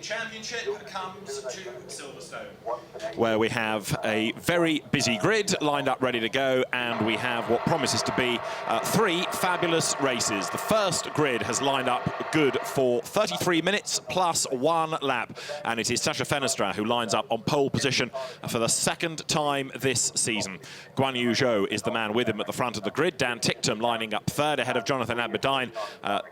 Championship comes to Silverstone, where we have a very busy grid lined up ready to go, and we have what promises to be three fabulous races. The first grid has lined up good for 33 minutes plus 1 lap, and it is Sacha Fenestra who lines up on pole position for the second time this season. Guan Yu Zhou is the man with him at the front of the grid. Dan Ticktum lining up third ahead of Jonathan Aberdeen,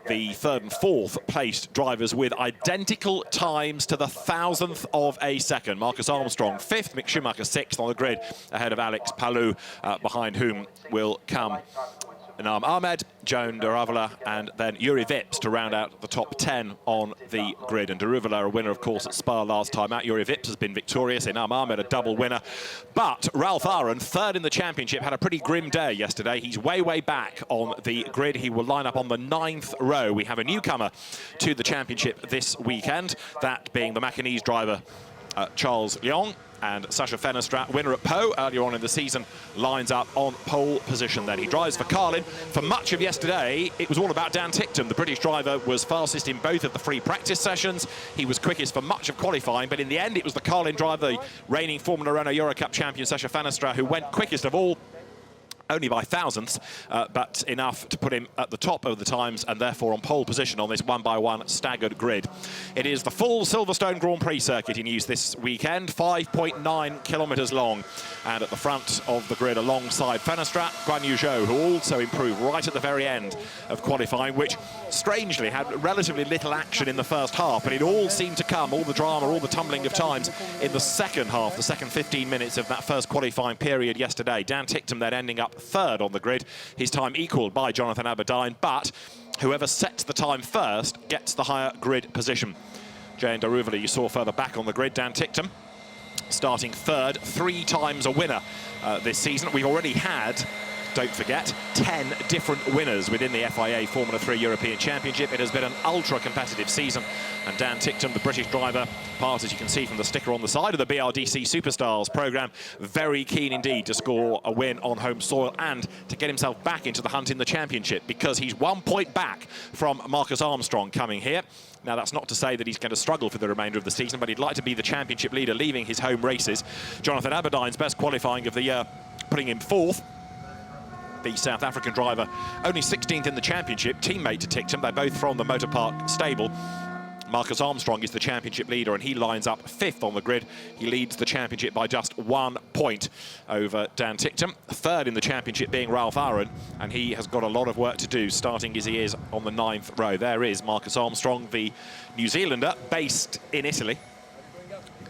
the third and fourth placed drivers with identical times to the 1,000th of a second. Marcus Armstrong fifth, Mick Schumacher sixth on the grid ahead of Alex Palou, behind whom will come Inam Ahmed, Joan Daruvala, and then Yuri Vips to round out the top 10 on the grid. And Daruvala, a winner, of course, at Spa last time out. Yuri Vips has been victorious. Inam Ahmed, a double winner. But Ralph Aaron, third in the championship, had a pretty grim day yesterday. He's way back on the grid. He will line up on the 9th row. We have a newcomer to the championship this weekend, that being the Macanese driver, Charles Leong. And Sacha Fenestra, winner at Po earlier on in the season, lines up on pole position then. He drives for Carlin. For much of yesterday, it was all about Dan Ticktum. The British driver was fastest in both of the free practice sessions. He was quickest for much of qualifying, but in the end, it was the Carlin driver, the reigning Formula Renault Eurocup champion, Sacha Fenestra, who went quickest of all. Only by thousandths, but enough to put him at the top of the times and therefore on pole position on this 1x1 staggered grid. It is the full Silverstone Grand Prix circuit in use this weekend, 5.9 kilometres long. And at the front of the grid alongside Fenestra, Guan Yu Zhou, who also improved right at the very end of qualifying, which strangely had relatively little action in the first half, but it all seemed to come, all the drama, all the tumbling of times, in the second half, the second 15 minutes of that first qualifying period yesterday. Dan Ticktum then ending up third on the grid, his time equalled by Jonathan Aberdeen, but whoever sets the time first gets the higher grid position. Jane Daruvala, you saw further back on the grid. Dan Ticktum starting third, 3 times a winner this season. We've already had, don't forget, 10 different winners within the FIA Formula 3 European Championship. It has been an ultra-competitive season, and Dan Ticktum, the British driver, part, as you can see from the sticker on the side of the BRDC Superstars programme, very keen indeed to score a win on home soil and to get himself back into the hunt in the championship, because he's 1 point back from Marcus Armstrong coming here. Now, that's not to say that he's going to struggle for the remainder of the season, but he'd like to be the championship leader leaving his home races. Jonathan Aberdeen's best qualifying of the year, putting him 4th. The South African driver, only 16th in the championship, teammate to Ticktum. They're both from the Motor Park stable. Marcus Armstrong is the championship leader, and he lines up 5th on the grid. He leads the championship by just 1 point over Dan Ticktum. Third in the championship being Ralph Aaron, and he has got a lot of work to do, starting as he is on the 9th row. There is Marcus Armstrong, the New Zealander, based in Italy.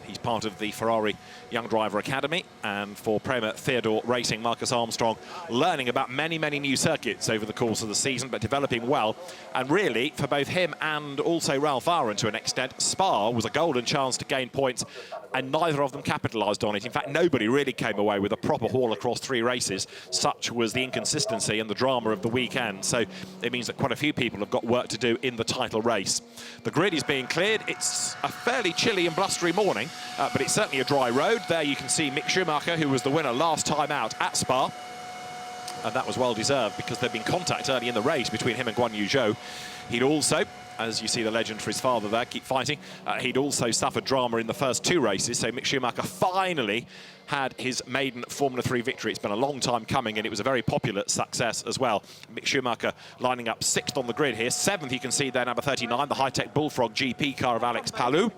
He's part of the Ferrari Young Driver Academy, and for Prema Theodore Racing, Marcus Armstrong learning about many new circuits over the course of the season, but developing well. And really, for both him and also Ralph Aaron to an extent, Spa was a golden chance to gain points, and neither of them capitalised on it. In fact, nobody really came away with a proper haul across 3 races. Such was the inconsistency and the drama of the weekend. So it means that quite a few people have got work to do in the title race. The grid is being cleared. It's a fairly chilly and blustery morning, but it's certainly a dry road. There you can see Mick Schumacher, who was the winner last time out at Spa. And that was well deserved, because there'd been contact early in the race between him and Guan Yu Zhou. He'd also, as you see the legend for his father there, keep fighting, he'd also suffered drama in the first 2 races. So Mick Schumacher finally had his maiden Formula 3 victory. It's been a long time coming, and it was a very popular success as well. Mick Schumacher lining up 6th on the grid here. 7th, you can see there, number 39, the high-tech Bullfrog GP car of Alex Palou.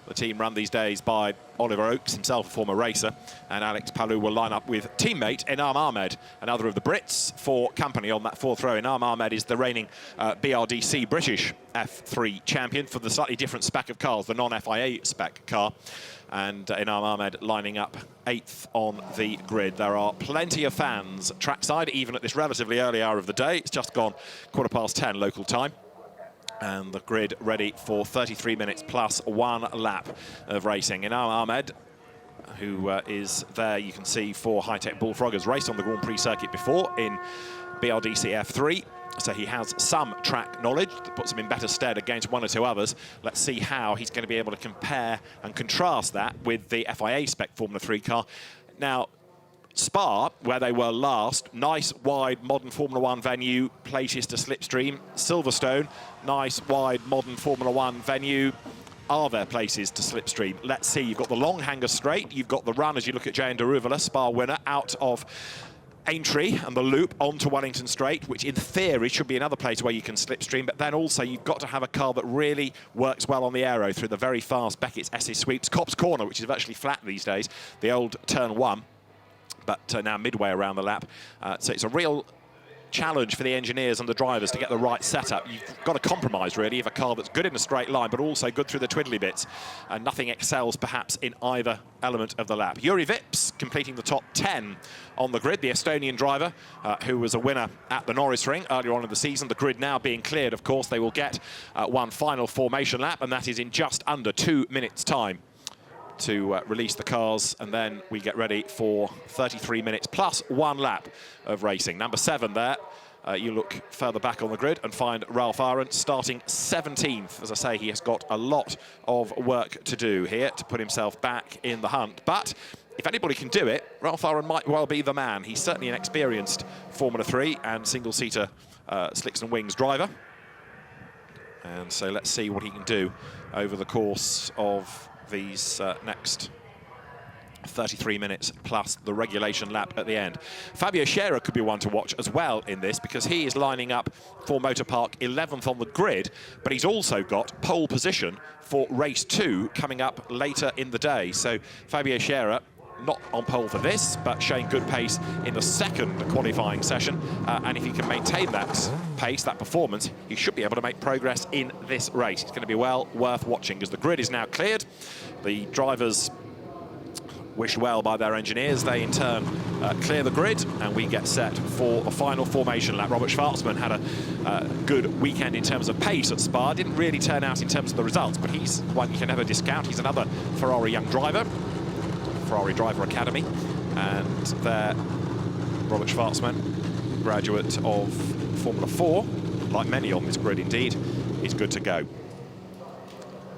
The team run these days by Oliver Oakes, himself a former racer, and Alex Palou will line up with teammate Inam Ahmed, another of the Brits, for company on that 4th row. Inam Ahmed is the reigning BRDC British F3 champion for the slightly different spec of cars, the non-FIA spec car. And Inam Ahmed lining up 8th on the grid. There are plenty of fans trackside, even at this relatively early hour of the day. It's just gone 10:15 local time. And the grid ready for 33 minutes plus 1 lap of racing. Inam Ahmed, who is there, you can see, for high-tech Bullfrog, has raced on the Grand Prix circuit before in BRDC F3. So he has some track knowledge that puts him in better stead against 1 or 2 others. Let's see how he's going to be able to compare and contrast that with the FIA spec Formula 3 car. Now, Spa, where they were last, nice, wide, modern Formula One venue, places to slipstream. Silverstone, nice, wide, modern Formula One venue. Are there places to slipstream? Let's see. You've got the long hanger straight. You've got the run as you look at Jane Deruvala, Spa winner, out of Aintree and the loop onto Wellington Straight, which in theory should be another place where you can slipstream, but then also you've got to have a car that really works well on the aero through the very fast Beckett's Esses sweeps. Copse Corner, which is virtually flat these days, the old turn 1, but now midway around the lap. So it's a real challenge for the engineers and the drivers to get the right setup. You've got to compromise, really, of a car that's good in a straight line, but also good through the twiddly bits. And nothing excels, perhaps, in either element of the lap. Juri Vips completing the top 10 on the grid, the Estonian driver, who was a winner at the Norris Ring earlier on in the season. The grid now being cleared, of course, they will get one final formation lap, and that is in just under 2 minutes' time to release the cars, and then we get ready for 33 minutes plus 1 lap of racing. Number 7 there. You look further back on the grid and find Ralph Arendt starting 17th. As I say, he has got a lot of work to do here to put himself back in the hunt. But if anybody can do it, Ralph Arendt might well be the man. He's certainly an experienced Formula 3 and single-seater slicks and wings driver. And so let's see what he can do over the course of these next 33 minutes plus the regulation lap at the end. Fabio Scherer could be one to watch as well in this, because he is lining up for Motor Park 11th on the grid, but he's also got pole position for race 2 coming up later in the day. So Fabio Scherer not on pole for this, but showing good pace in the second qualifying session. And if he can maintain that pace, that performance, he should be able to make progress in this race. It's going to be well worth watching, as the grid is now cleared. The drivers wished well by their engineers. They in turn clear the grid, and we get set for a final formation lap. Robert Schwarzman had a good weekend in terms of pace at Spa. Didn't really turn out in terms of the results, but he's one you can never discount. He's another Ferrari young driver, Ferrari Driver Academy, and there Robert Schwarzman, graduate of Formula 4, like many on this grid indeed, is good to go.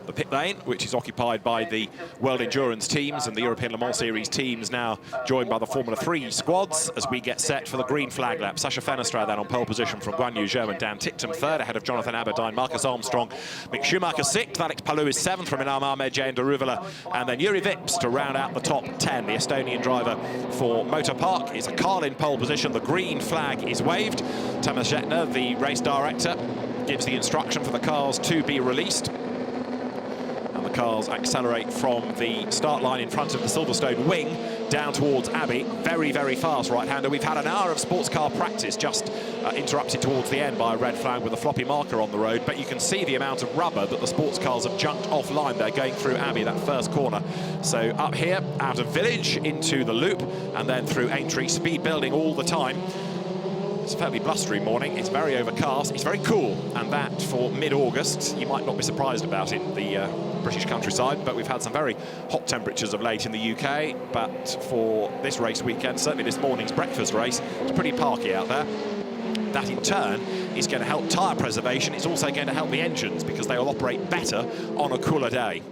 The pit lane, which is occupied by the World Endurance teams and the European Le Mans Series teams, now joined by the Formula 3 squads as we get set for the green flag lap. Sascha Fennestra then on pole position from Guan Yu Zhou and Dan Ticktum third, ahead of Jonathan Aberdeen, Marcus Armstrong, Mick Schumacher sixth, Alex Palou is seventh from Inam Ahmed, Jane Deruvala, and then Juri Vips to round out the top 10. The Estonian driver for Motor Park is a Carlin pole position. The green flag is waved. Thomas Jetner, the race director, gives the instruction for the cars to be released. The cars accelerate from the start line in front of the Silverstone wing down towards Abbey. Very, very fast right-hander. We've had an hour of sports car practice, just interrupted towards the end by a red flag with a floppy marker on the road, but you can see the amount of rubber that the sports cars have junked offline. They're going through Abbey, that first corner. So up here, out of Village, into the loop, and then through Aintree, speed building all the time. It's a fairly blustery morning. It's very overcast. It's very cool, and that for mid-August, you might not be surprised about in the British countryside, but we've had some very hot temperatures of late in the UK. But for this race weekend, certainly this morning's breakfast race, it's pretty parky out there. That in turn is going to help tyre preservation. It's also going to help the engines, because they will operate better on a cooler day.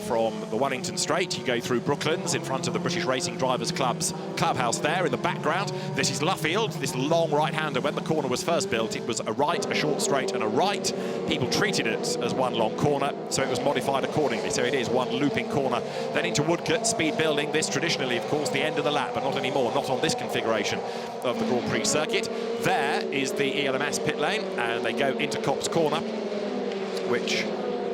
From the Wellington Straight, you go through Brooklands in front of the British Racing Drivers Club's clubhouse there in the background. This is Luffield, this long right-hander. When the corner was first built, it was a right, a short straight and a right. People treated it as one long corner, so it was modified accordingly. So it is one looping corner. Then into Woodcote, speed building. This traditionally, of course, the end of the lap, but not anymore, not on this configuration of the Grand Prix circuit. There is the ELMS pit lane, and they go into Copse Corner, which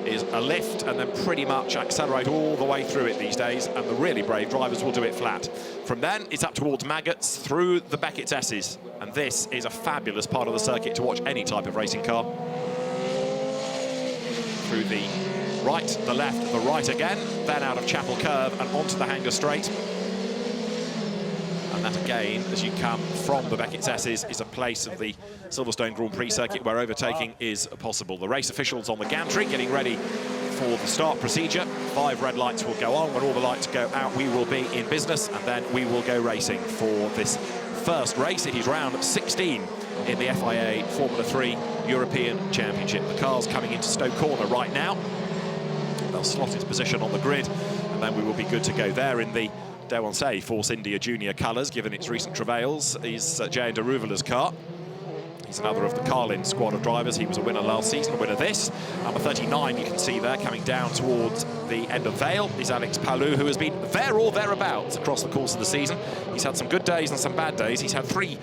is a lift, and then pretty much accelerate all the way through it these days, and the really brave drivers will do it flat. From then, it's up towards Maggots, through the Beckett's Esses, and this is a fabulous part of the circuit to watch any type of racing car. Through the right, the left, the right again, then out of Chapel Curve and onto the Hanger Straight. And that again, as you come from the Beckett's Esses, is a place of the Silverstone Grand Prix circuit where overtaking is possible. The race officials on the gantry getting ready for the start procedure. 5 red lights will go on. When all the lights go out, we will be in business, and then we will go racing for this first race. It is round 16 in the FIA Formula 3 European Championship. The car's coming into Stoke Corner right now. They'll slot its position on the grid, and then we will be good to go there in the dare one say, Force India Junior colours, given its recent travails, is Jay Daruvala's car. He's another of the Carlin squad of drivers. He was a winner last season, a winner this. Number 39, you can see there, coming down towards the end of Vale, is Alex Palou, who has been there or thereabouts across the course of the season. He's had some good days and some bad days. He's had 3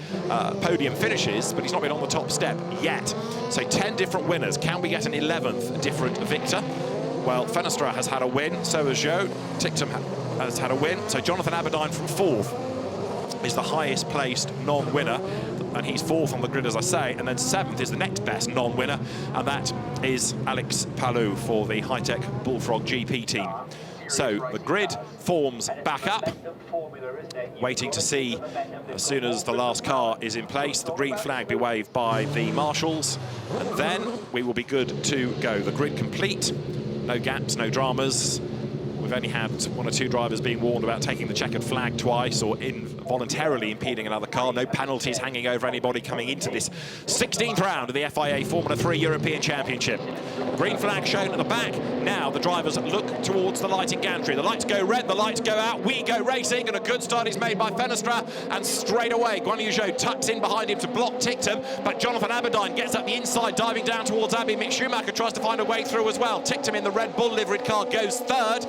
podium finishes, but he's not been on the top step yet. So 10 different winners. Can we get an 11th different victor? Well, Fenestra has had a win, so has Joe. Tictum has had a win. So Jonathan Aberdine from 4th is the highest placed non-winner, and he's 4th on the grid, as I say, and then 7th is the next best non-winner, and that is Alex Palou for the High-Tech Bullfrog GP team. So the grid forms back up, waiting to see, as soon as the last car is in place, the green flag be waved by the marshals, and then we will be good to go. The grid complete, no gaps, no dramas. We've only had 1 or 2 drivers being warned about taking the checkered flag twice or involuntarily impeding another car. No penalties hanging over anybody coming into this 16th round of the FIA Formula 3 European Championship. Green flag shown at the back. Now the drivers look towards the lighting gantry. The lights go red, the lights go out. We go racing, and a good start is made by Fenestra. And straight away, Guan Yu Zhou tucks in behind him to block Tictum. But Jonathan Aberdine gets up the inside, diving down towards Abbey. Mick Schumacher tries to find a way through as well. Tictum in the Red Bull liveried car goes 3rd.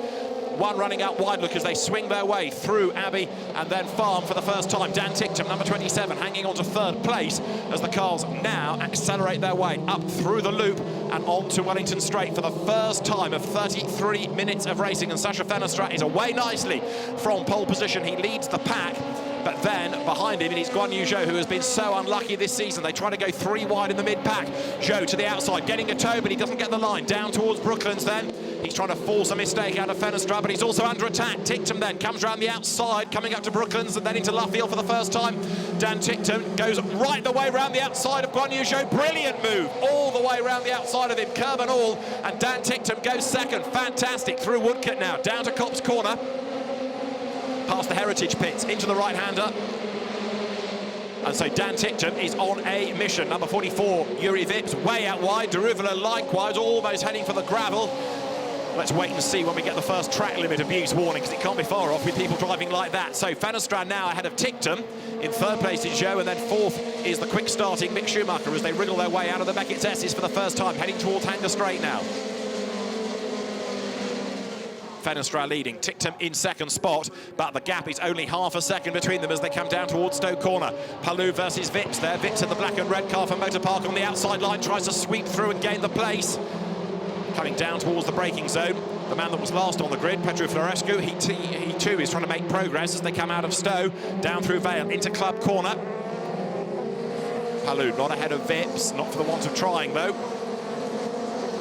One running out wide, look, as they swing their way through Abbey and then Farm for the first time. Dan Tictum, number 27, hanging on to 3rd place as the cars now accelerate their way up through the loop and on to Wellington Straight for the first time of 33 minutes of racing. And Sacha Fenestra is away nicely from pole position. He leads the pack. But then, behind him, it is Guan Yu Zhou, who has been so unlucky this season. They try to go 3 wide in the mid-pack. Zhou to the outside, getting a toe, but he doesn't get the line. Down towards Brooklands then. He's trying to force a mistake out of Fenestra, but he's also under attack. Tictum then comes around the outside, coming up to Brooklands and then into Luffield for the first time. Dan Tictum goes right the way around the outside of Guan Yu Zhou. Brilliant move, all the way around the outside of him, curb and all. And Dan Tictum goes 2nd. Fantastic through Woodcote now, down to Copse Corner. Past the Heritage pits, into the right-hander. And so Dan Tictum is on a mission. Number 44, Yuri Vips, way out wide. Daruvala likewise, almost heading for the gravel. Let's wait and see when we get the first track limit abuse warning, because it can't be far off with people driving like that. So Fenestra now ahead of Tictum. In 3rd place is Zhou, and then 4th is the quick-starting Mick Schumacher as they wriggle their way out of the Beckett's S's for the first time, heading towards Hanger Straight now. Fenestra leading, Tictum in 2nd spot, but the gap is only half a second between them as they come down towards Stoke Corner. Palou versus Vips there. Vips in the black and red car for Motor Park on the outside line, tries to sweep through and gain the place. Coming down towards the braking zone, the man that was last on the grid, Petru Florescu, he too is trying to make progress as they come out of Stowe, down through Vale, into Club Corner. Palou not ahead of Vips, not for the want of trying though.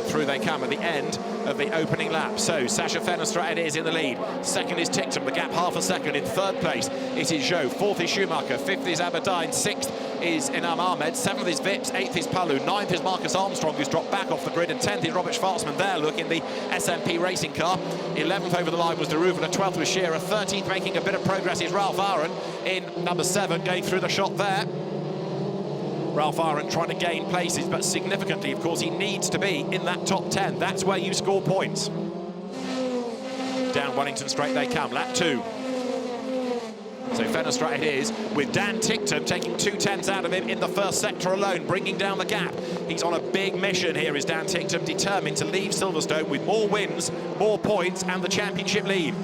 Through they come at the end of the opening lap. So Sacha Fenestra it is in the lead. 2nd is Tictum, the gap half a second. In 3rd place it is Zhou. 4th is Schumacher. 5th is Aberdine. 6th is Inam Ahmed. 7th is Vips. 8th is Palou. 9th is Marcus Armstrong, who's dropped back off the grid. And 10th is Robert Schwarzman there, look, in the SMP racing car. 11th over the line was Daruvala. 12th was Shearer. 13th making a bit of progress is Ralph Aaron in number 7, going through the shot there. Ralph Aaron trying to gain places, but significantly, of course, he needs to be in that top 10. That's where you score points. Down Wellington Straight they come, lap 2. So Fenestra it is, with Dan Tictum taking 2/10 out of him in the 1st sector alone, bringing down the gap. He's on a big mission here, is Dan Tictum, determined to leave Silverstone with more wins, more points, and the championship lead.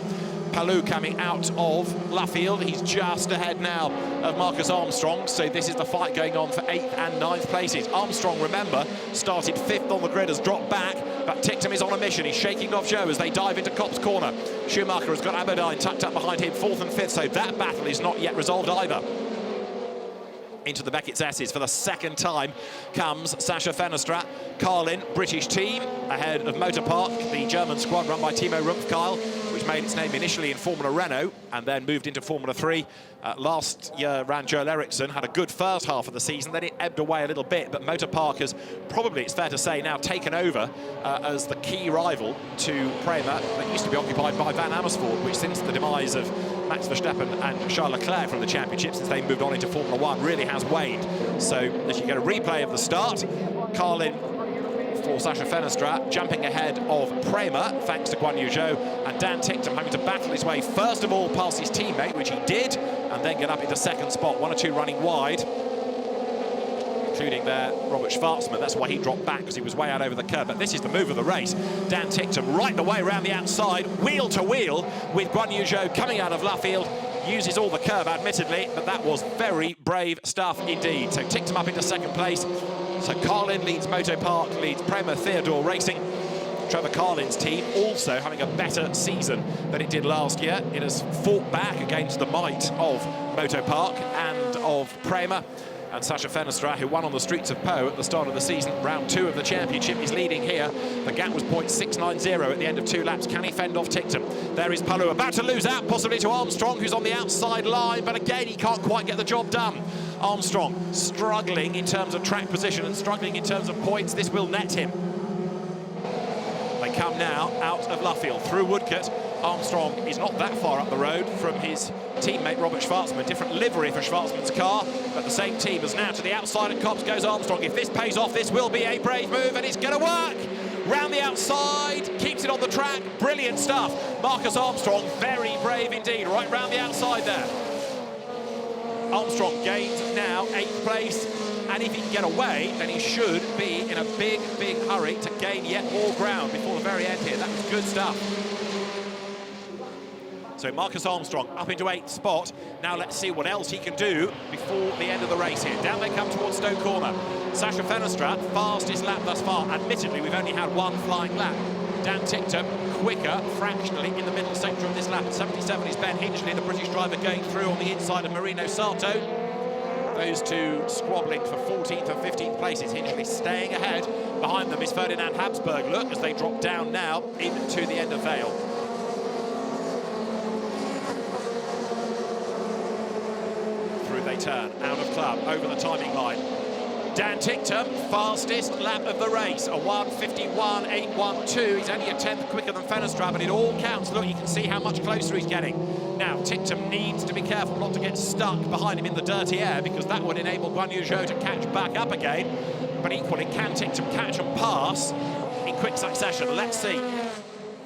Palou coming out of Luffield. He's just ahead now of Marcus Armstrong. So this is the fight going on for 8th and 9th places. Armstrong, remember, started 5th on the grid, has dropped back, but Tictum is on a mission. He's shaking off Zhou as they dive into Copse Corner. Schumacher has got Aberdine tucked up behind him, 4th and 5th, so that battle is not yet resolved either. Into the Beckett's S's for the 2nd time comes Sacha Fenestra. Carlin, British team, ahead of Motor Park, the German squad run by Timo Rumpfkeil, which made its name initially in Formula Renault and then moved into Formula 3. Last year ran Joel Eriksson, had a good first half of the season, then it ebbed away a little bit, but Motor Park has probably, it's fair to say, now taken over as the key rival to Prema that used to be occupied by Van Amersfoort, which since the demise of Max Verstappen and Charles Leclerc from the championship, since they moved on into Formula 1, really has waned. So as you get a replay of the start, Carlin for Sacha Fenestra, jumping ahead of Prema, thanks to Guan Yu Zhou, and Dan Ticktum having to battle his way, first of all, past his teammate, which he did, and then get up into second spot, 1 or 2 running wide, including there Robert Schwarzman. That's why he dropped back, because he was way out over the curb. But this is the move of the race. Dan Ticktum right the way around the outside, wheel to wheel, with Guan Yu Zhou coming out of Luffield. Uses all the curb, admittedly, but that was very brave stuff indeed. So Ticktum up into second place. So Carlin leads Moto Park, leads Prema Theodore Racing. Trevor Carlin's team also having a better season than it did last year. It has fought back against the might of Moto Park and of Prema. And Sacha Fenestra, who won on the streets of Po at the start of the season, round 2 of the championship, is leading here. The gap was .690 at the end of 2 laps. Can he fend off Ticktum? There is Palou, about to lose out, possibly to Armstrong, who's on the outside line, but again, he can't quite get the job done. Armstrong struggling in terms of track position and struggling in terms of points. This will net him. They come now out of Luffield through Woodcote. Armstrong is not that far up the road from his teammate Robert Schwarzman. Different livery for Schwarzman's car, but the same team as now. To the outside of Copse goes Armstrong. If this pays off, this will be a brave move, and it's going to work. Round the outside, keeps it on the track. Brilliant stuff. Marcus Armstrong, very brave indeed, right round the outside there. Armstrong gains now 8th place, and if he can get away, then he should be in a big, big hurry to gain yet more ground before the very end here. That was good stuff. So Marcus Armstrong up into 8th spot. Now let's see what else he can do before the end of the race here. Down they come towards Stoke Corner. Sacha Fenestra, fastest lap thus far. Admittedly, we've only had 1 flying lap. Dan Ticktum, quicker, fractionally in the middle sector of this lap. 77 is Ben Hinchley, the British driver, going through on the inside of Marino Sato. Those two squabbling for 14th and 15th places. Hinchley staying ahead. Behind them is Ferdinand Habsburg. Look, as they drop down now, even to the end of Vale. They turn out of club over the timing line. Dan Ticktum, fastest lap of the race, a 1:51.812. He's only a 10th quicker than Fenestra, but it all counts. Look, you can see how much closer he's getting. Now Ticktum needs to be careful not to get stuck behind him in the dirty air, because that would enable Guan Yu Zhou to catch back up again. But equally, can Ticktum catch and pass in quick succession? Let's see.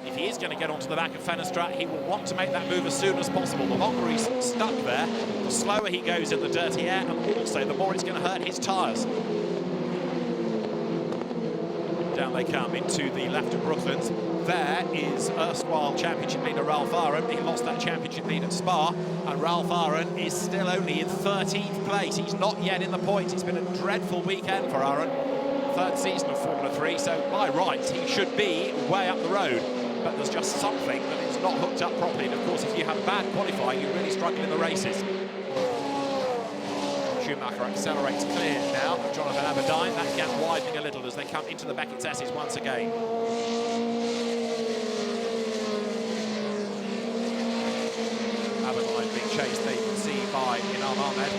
If he is going to get onto the back of Fenestra, he will want to make that move as soon as possible. The longer he's stuck there, the slower he goes in the dirty air, and also the more it's going to hurt his tyres. Down they come into the left of Brooklands. There is erstwhile championship leader Ralph Aron. He lost that championship lead at Spa, and Ralph Aron is still only in 13th place. He's not yet in the points. It's been a dreadful weekend for Aron. 3rd season of Formula 3, so by rights he should be way up the road. But there's just something that is not hooked up properly. And of course, if you have bad qualifying, you really struggle in the races. Schumacher accelerates clear now. Jonathan Aberdeen, that gap widening a little as they come into the Beckett's S's once again. Aberdeen being chased, they can see, by Inam Ahmed.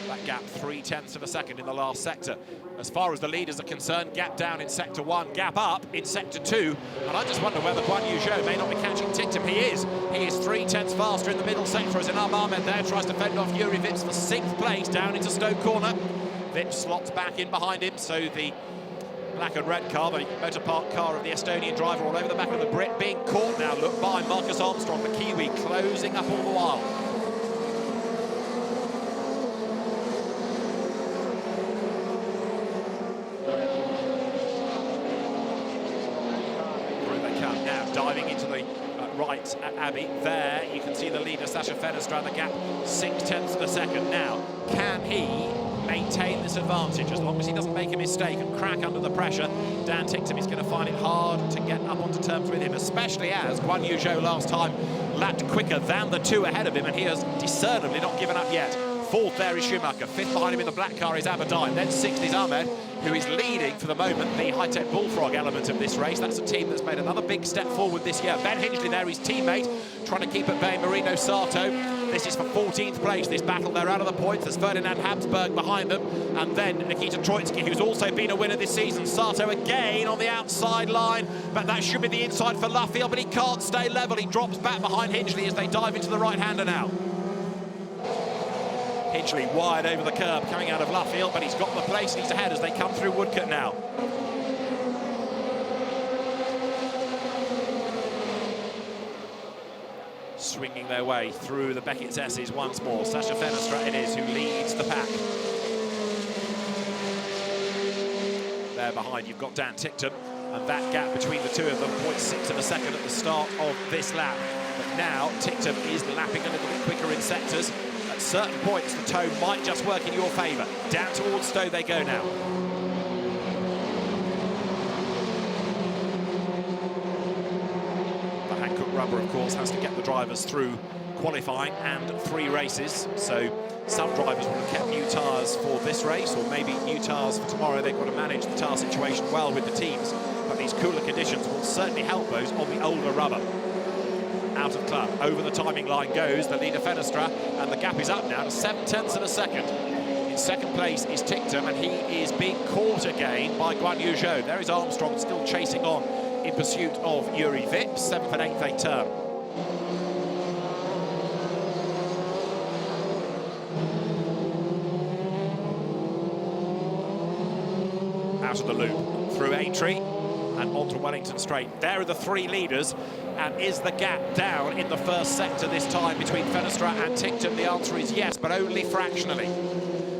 That gap 0.3 of a second in the last sector. As far as the leaders are concerned, gap down in sector 1, gap up in sector 2. And I just wonder whether Guan Yu Zhou may not be catching Ticktum. He is 0.3 faster in the middle sector as Inam Ahmed there tries to fend off Yuri Vips for 6th place down into Stoke Corner. Vips slots back in behind him, so the black and red car, the Motor Park car of the Estonian driver all over the back of the Brit, being caught now, look, by Marcus Armstrong, the Kiwi, closing up all the while. Diving into the right at Abbey. There you can see the leader, Sacha Fenestra, the gap 0.6 of a second. Now, can he maintain this advantage? As long as he doesn't make a mistake and crack under the pressure, Dan Ticktum is going to find it hard to get up onto terms with him, especially as Guan Yu Zhou last time lapped quicker than the 2 ahead of him, and he has discernibly not given up yet. 4th there is Schumacher, 5th behind him in the black car is Aberdeen, then 6th is Ahmed, who is leading for the moment the high-tech bullfrog element of this race. That's a team that's made another big step forward this year. Ben Hinchley there, his teammate, trying to keep at bay Marino Sato. This is for 14th place, this battle. They're out of the points. There's Ferdinand Habsburg behind them, and then Nikita Troitsky, who's also been a winner this season. Sato again on the outside line, but that should be the inside for Luffield, but he can't stay level. He drops back behind Hinchley as they dive into the right-hander now. Hinchley wide over the curb coming out of Luffield, but he's got the place and he's ahead as they come through Woodcote now. swinging their way through the Beckett's S's once more. Sasha Fenestra it is who leads the pack. There behind you've got Dan Ticktum, and that gap between the two of them, 0.6 of a second at the start of this lap. But now Ticktum is lapping a little bit quicker in sectors. At certain points the tone might just work in your favour. Down towards Stowe they go now. Rubber, of course, has to get the drivers through qualifying and 3 races. So some drivers will have kept new tyres for this race, or maybe new tyres for tomorrow. They've got to manage the tyre situation well with the teams. But these cooler conditions will certainly help those on the older rubber. Out of club, over the timing line goes the leader Fenestra, and the gap is up now to 0.7 of a second. In second place is Ticktum, and he is being caught again by Guan Yu Zhou. There is Armstrong still chasing on in pursuit of Yuri Vips. 7th and 8th they turn. Out of the loop, through Aintree and onto Wellington Straight. There are the 3 leaders, and is the gap down in the first sector this time between Fenestra and Ticktum? The answer is yes, but only fractionally.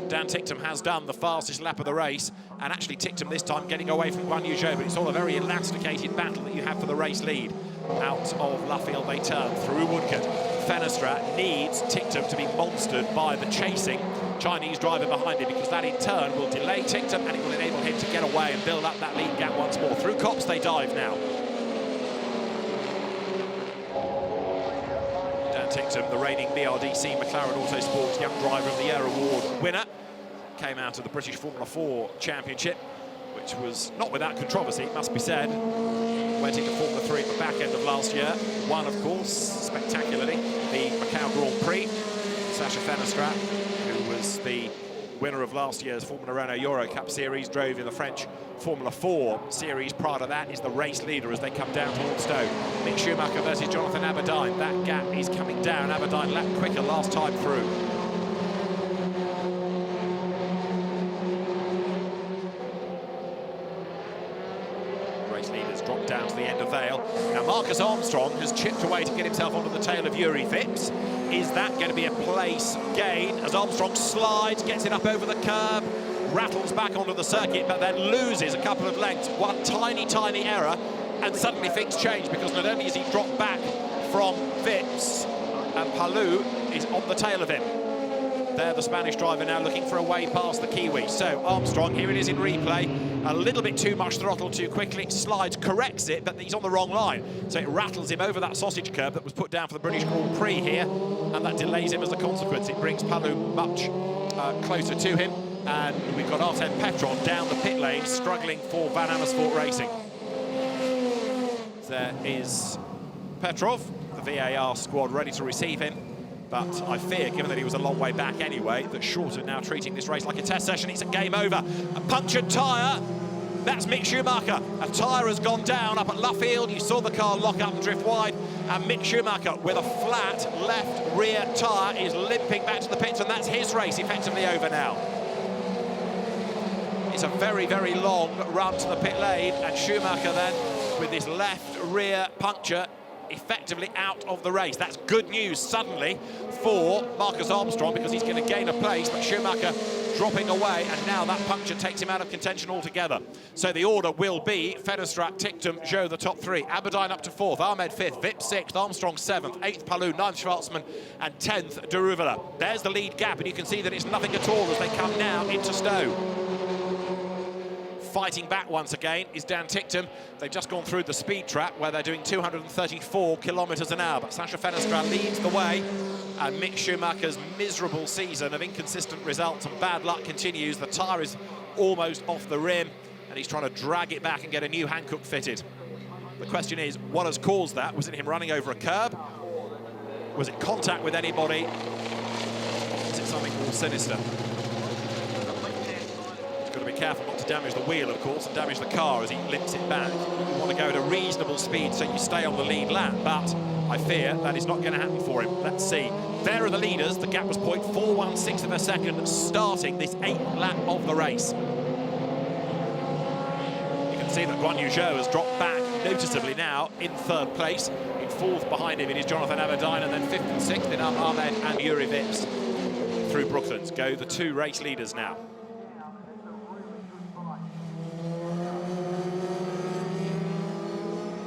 Dan Ticktum has done the fastest lap of the race, and actually Ticktum this time getting away from Guan Yu Zhou, but it's all a very elasticated battle that you have for the race lead. Out of Luffield they turn, through Woodcote. Fenestra needs Ticktum to be monstered by the chasing Chinese driver behind him, because that in turn will delay Ticktum and it will enable him to get away and build up that lead gap once more. Through Copse they dive now. Dan Ticktum, the reigning BRDC McLaren Autosports Young Driver of the Year award winner, came out of the British Formula 4 Championship, which was not without controversy, it must be said. Went into Formula 3 at the back end of last year. Won, of course, spectacularly, the Macau Grand Prix. Sasha Fenestra, who was the winner of last year's Formula Renault Euro Cup Series, drove in the French Formula 4 Series. Prior to that is the race leader as they come down towards Stowe. Mick Schumacher versus Jonathan Aberdeen. That gap is coming down. Aberdeen lapped quicker last time through. Race leaders drop down to the end of Vale. Now Marcus Armstrong has chipped away to get himself onto the tail of Yuri Vips. Is that going to be a place gain as Armstrong slides, gets it up over the curb, rattles back onto the circuit, but then loses a couple of lengths. One tiny, tiny error, and suddenly things change, because not only is he dropped back from Vips, and Palou is on the tail of him. There, the Spanish driver now looking for a way past the Kiwi. So Armstrong, here it is in replay, a little bit too much throttle too quickly, slides, corrects it, but he's on the wrong line. So it rattles him over that sausage curb that was put down for the British Grand Prix here, and that delays him as a consequence. It brings Palou much closer to him, and we've got Artem Petrov down the pit lane, struggling for Van Amersfoort Racing. There is Petrov, the VAR squad ready to receive him. But I fear, given that he was a long way back anyway, that Shorter now treating this race like a test session. It's a game over. A punctured tyre. That's Mick Schumacher. A tyre has gone down up at Luffield. You saw the car lock up and drift wide. And Mick Schumacher, with a flat left rear tyre, is limping back to the pits, and that's his race effectively over now. It's a very, very long run to the pit lane, and Schumacher then, with his left rear puncture, effectively out of the race. That's good news suddenly for Marcus Armstrong, because he's going to gain a place, but Schumacher dropping away, and now that puncture takes him out of contention altogether. So the order will be Fenestra, Ticktum, Zhou, the top 3. Aberdeen up to 4th, Ahmed 5th, Vip 6th, Armstrong 7th, 8th Palou, 9th Schwartzman, and 10th Deruvela. There's the lead gap, and you can see that it's nothing at all as they come now into Stowe. Fighting back once again is Dan Ticktum. They've just gone through the speed trap where they're doing 234 kilometres an hour, but Sasha Fenestra leads the way, and Mick Schumacher's miserable season of inconsistent results and bad luck continues. The tyre is almost off the rim, and he's trying to drag it back and get a new Hankook fitted. The question is, what has caused that? Was it him running over a curb? Was it contact with anybody? Was it something more sinister? Careful not to damage the wheel, of course, and damage the car as he limps it back. You want to go at a reasonable speed so you stay on the lead lap, but I fear that is not going to happen for him. Let's see. There are the leaders. The gap was 0.416 of a second starting this 8th lap of the race. You can see that Guan Yu Zhou has dropped back noticeably now in third place. In fourth behind him it is Jonathan Aberdeen, and then fifth and sixth in Ahmed and Yuri Vips. Through Brooklands go the two race leaders now.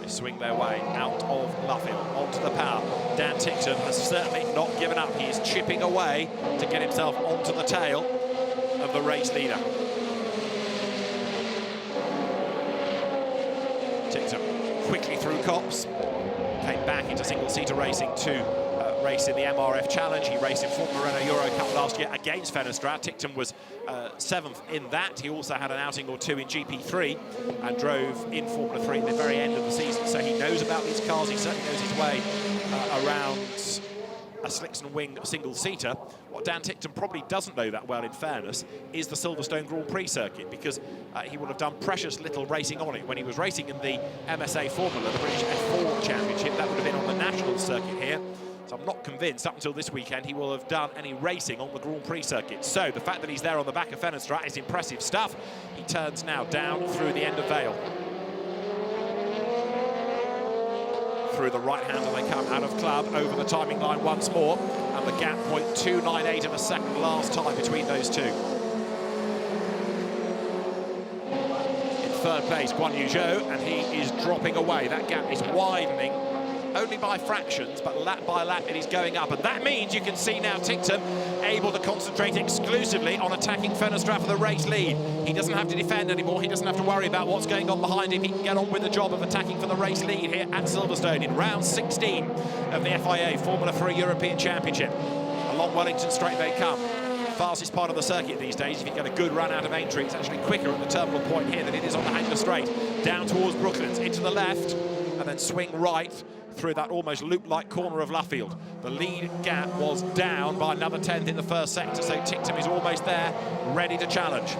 They swing their way out of Luffield onto the power. Dan Tickton has certainly not given up. He is chipping away to get himself onto the tail of the race leader. Tickton quickly through Copse, came back into single-seater racing to race in the MRF Challenge. He raced in Formula Renault Euro Cup last year against Fenestra. Tickton was 7th in that. He also had an outing or two in GP3 and drove in Formula 3 at the very end of the season. So he knows about these cars. He certainly knows his way around a Slickson wing single-seater. What Dan Tickton probably doesn't know that well, in fairness, is the Silverstone Grand Prix circuit, because he would have done precious little racing on it. When he was racing in the MSA Formula, the British F4 Championship, that would have been on the national circuit here. So I'm not convinced up until this weekend he will have done any racing on the Grand Prix circuit. So the fact that he's there on the back of Fenestra is impressive stuff. He turns now down through the end of Vale. Through the right-hander they come out of club, over the timing line once more, and the gap 0.298 of a second last time between those two. In third place, Guan Yu Zhou, and he is dropping away. That gap is widening only by fractions, but lap by lap it is going up, and that means you can see now Tickton able to concentrate exclusively on attacking Fenestra for the race lead. He doesn't have to defend anymore. He doesn't have to worry about what's going on behind him. He can get on with the job of attacking for the race lead here at Silverstone in round 16 of the FIA Formula 3 European Championship. Along Wellington Straight they come. Fastest part of the circuit these days. If you get a good run out of Aintree, it's actually quicker at the terminal point here than it is on the Hanger Straight. Down towards Brooklands, into the left, and then swing right through that almost loop-like corner of Luffield. The lead gap was down by another 10th in the first sector, so Tickton is almost there, ready to challenge. It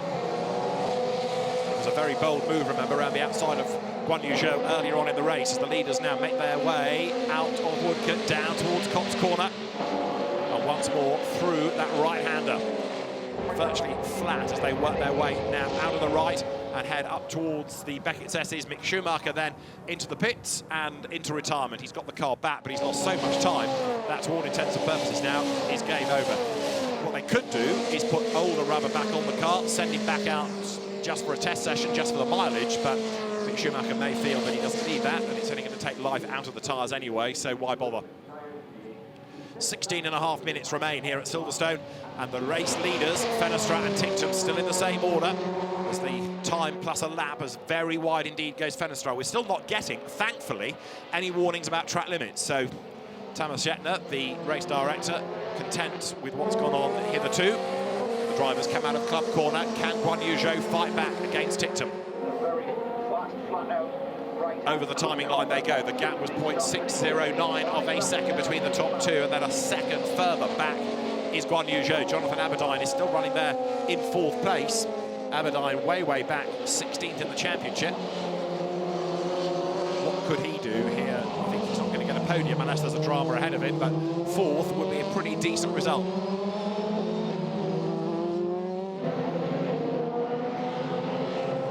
was a very bold move, remember, around the outside of Guan Yu Zhou earlier on in the race, as the leaders now make their way out of Woodcote, down towards Copse Corner, and once more through that right-hander. Virtually flat as they work their way now out of the right and head up towards the Beckett's S's. Mick Schumacher then into the pits and into retirement. He's got the car back, but he's lost so much time that, to all intents and purposes now, is game over. What they could do is put older rubber back on the car, send him back out just for a test session, just for the mileage, but Mick Schumacher may feel that he doesn't need that, and it's only going to take life out of the tyres anyway, so why bother? 16.5 minutes remain here at Silverstone, and the race leaders, Fenestra and Tickton, still in the same order, as the time plus a lap, as very wide indeed goes Fenestra. We're still not getting, thankfully, any warnings about track limits, so Thomas Shetner, the race director, content with what's gone on hitherto. The drivers come out of club corner. Can Guan Yu Zhou fight back against Tickton? Over the timing line they go. The gap was 0.609 of a second between the top two, and then a second further back is Guan Yu Zhou. Jonathan Aberdeen is still running there in fourth place. Aberdeen way back, 16th in the championship. What could he do here? I think he's not going to get a podium unless there's a drama ahead of him, but fourth would be a pretty decent result.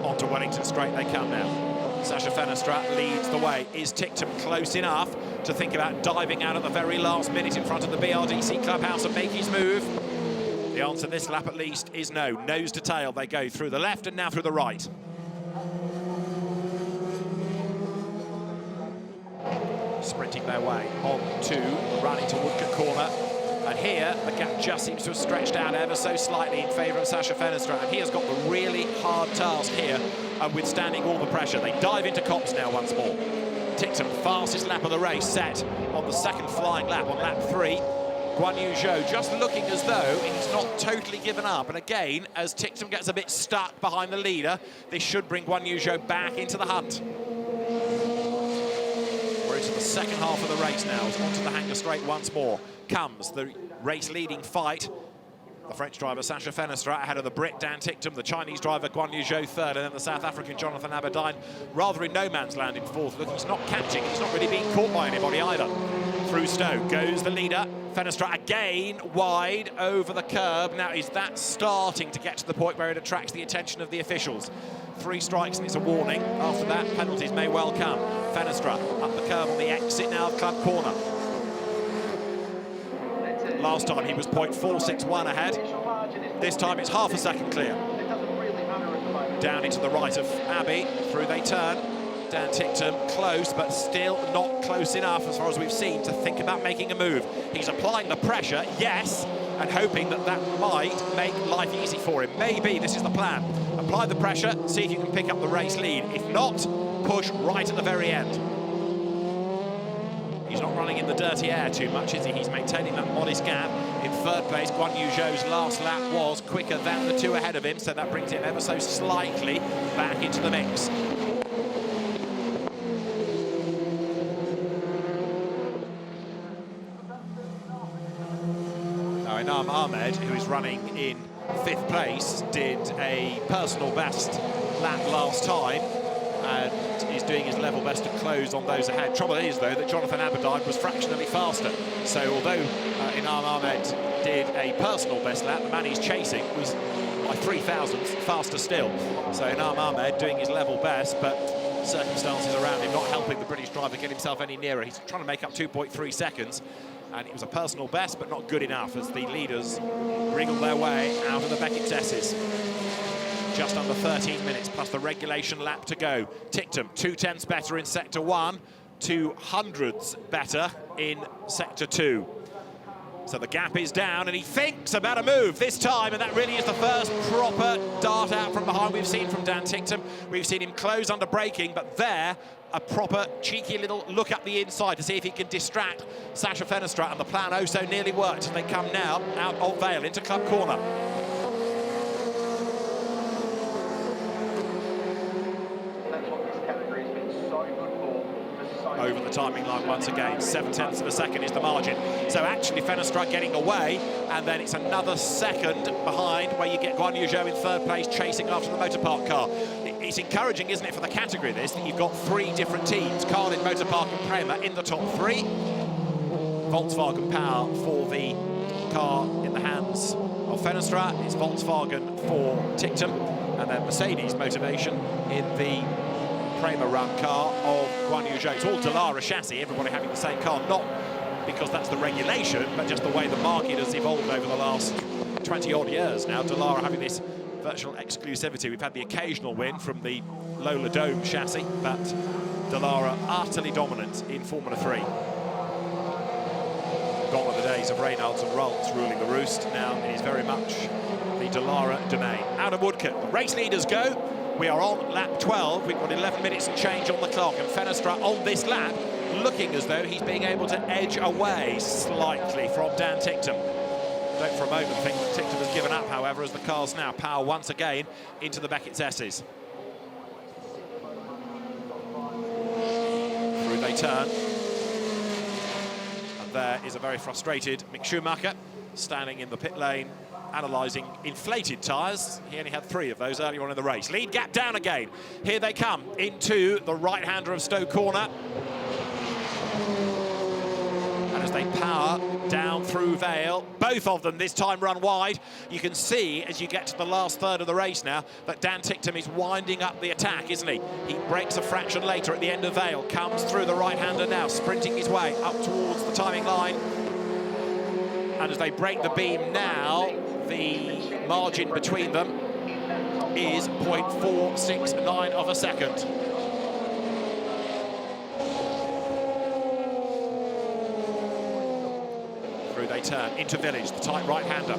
On to Wellington Straight they come now. Sasha Fenestra leads the way. Is Tickton close enough to think about diving out at the very last minute in front of the BRDC clubhouse and make his move? The answer this lap at least is no. Nose to tail they go, through the left and now through the right. Sprinting their way on to running to Woodcote Corner. And here, the gap just seems to have stretched out ever so slightly in favour of Sasha Fenestra. And he has got the really hard task here of withstanding all the pressure. They dive into Copse now once more. Tickton, fastest lap of the race, set on the second flying lap on lap 3. Guan Yu Zhou just looking as though he's not totally given up. And again, as Tickton gets a bit stuck behind the leader, this should bring Guan Yu Zhou back into the hunt. We're into the second half of the race now. Onto the Hanger Straight once more. Comes the race-leading fight. The French driver Sasha Fenestra ahead of the Brit Dan Tickton, the Chinese driver Guan Yu Zhou third, and then the South African Jonathan Aberdeen rather in no man's land in fourth. Look, he's not catching, he's not really being caught by anybody either. Through Stowe goes the leader. Fenestra again wide over the curb. Now, is that starting to get to the point where it attracts the attention of the officials? 3 strikes and it's a warning. After that, penalties may well come. Fenestra up the curve on the exit now of Club Corner. Last time he was 0.461 ahead. This time it's half a second clear. Down into the right of Abbey, through they turn. Dan Ticktum close, but still not close enough as far as we've seen to think about making a move. He's applying the pressure, yes, and hoping that that might make life easy for him. Maybe this is the plan. Apply the pressure, see if you can pick up the race lead. If not, push right at the very end. He's not running in the dirty air too much, is he? He's maintaining that modest gap. In third place, Guan Yu Zhou's last lap was quicker than the 2 ahead of him, so that brings him ever so slightly back into the mix. Now, Inam Ahmed, who is running in 5th place, did a personal best lap last time, and is doing his level best to close on those ahead. Trouble is, though, that Jonathan Aberdeen was fractionally faster. So although Inam Ahmed did a personal best lap, the man he's chasing was by 3,000ths faster still. So Inam Ahmed doing his level best, but circumstances around him not helping the British driver get himself any nearer. He's trying to make up 2.3 seconds, and it was a personal best, but not good enough as the leaders wriggled their way out of the Beckett's S's. Just under 13 minutes plus the regulation lap to go. Ticktum 2/10ths better in sector 1, 2/100ths better in sector 2. So the gap is down, and he thinks about a move this time, and that really is the first proper dart out from behind we've seen from Dan Ticktum. We've seen him close under braking, but there, a proper cheeky little look up the inside to see if he can distract Sacha Fenestra, and the plan oh so nearly worked as they come now out of Vale into Club Corner. Over the timing line once again, 7/10ths of a second is the margin. So actually Fenestra getting away, and then it's another second behind where you get Guan Yu Zhou in 3rd place chasing after the Motor Park car. It's encouraging, isn't it, for the category this, that you've got 3 different teams, Carlin, Motor Park and Prema in the top 3. Volkswagen power for the car in the hands of Fenestra. It's Volkswagen for Ticktum, and then Mercedes motivation in the Prema run car of Guan Yu Zhou. It's all Dallara chassis, everybody having the same car, not because that's the regulation, but just the way the market has evolved over the last 20-odd years now. Dallara having this virtual exclusivity. We've had the occasional win from the Lola Dome chassis, but Dallara utterly dominant in Formula 3. Gone are the days of Reynolds and Ralts ruling the roost. Now it is very much the Dallara domain. Out of Woodcote, the race leaders go. We are on lap 12. We've got 11 minutes and change on the clock, and Fenestra on this lap looking as though he's being able to edge away slightly from Dan Ticktum. Don't for a moment think that Ticktum has given up, however, as the cars now power once again into the Beckett's S's. Through they turn. And there is a very frustrated Mick Schumacher standing in the pit lane, analysing inflated tyres. He only had 3 of those earlier on in the race. Lead gap down again. Here they come into the right-hander of Stowe Corner. And as they power down through Vale, both of them this time run wide. You can see as you get to the last third of the race now that Dan Ticktum is winding up the attack, isn't he? He breaks a fraction later at the end of Vale, comes through the right-hander now, sprinting his way up towards the timing line. And as they break the beam now, the margin between them is 0.469 of a second. Through they turn, into Village, the tight right-hander.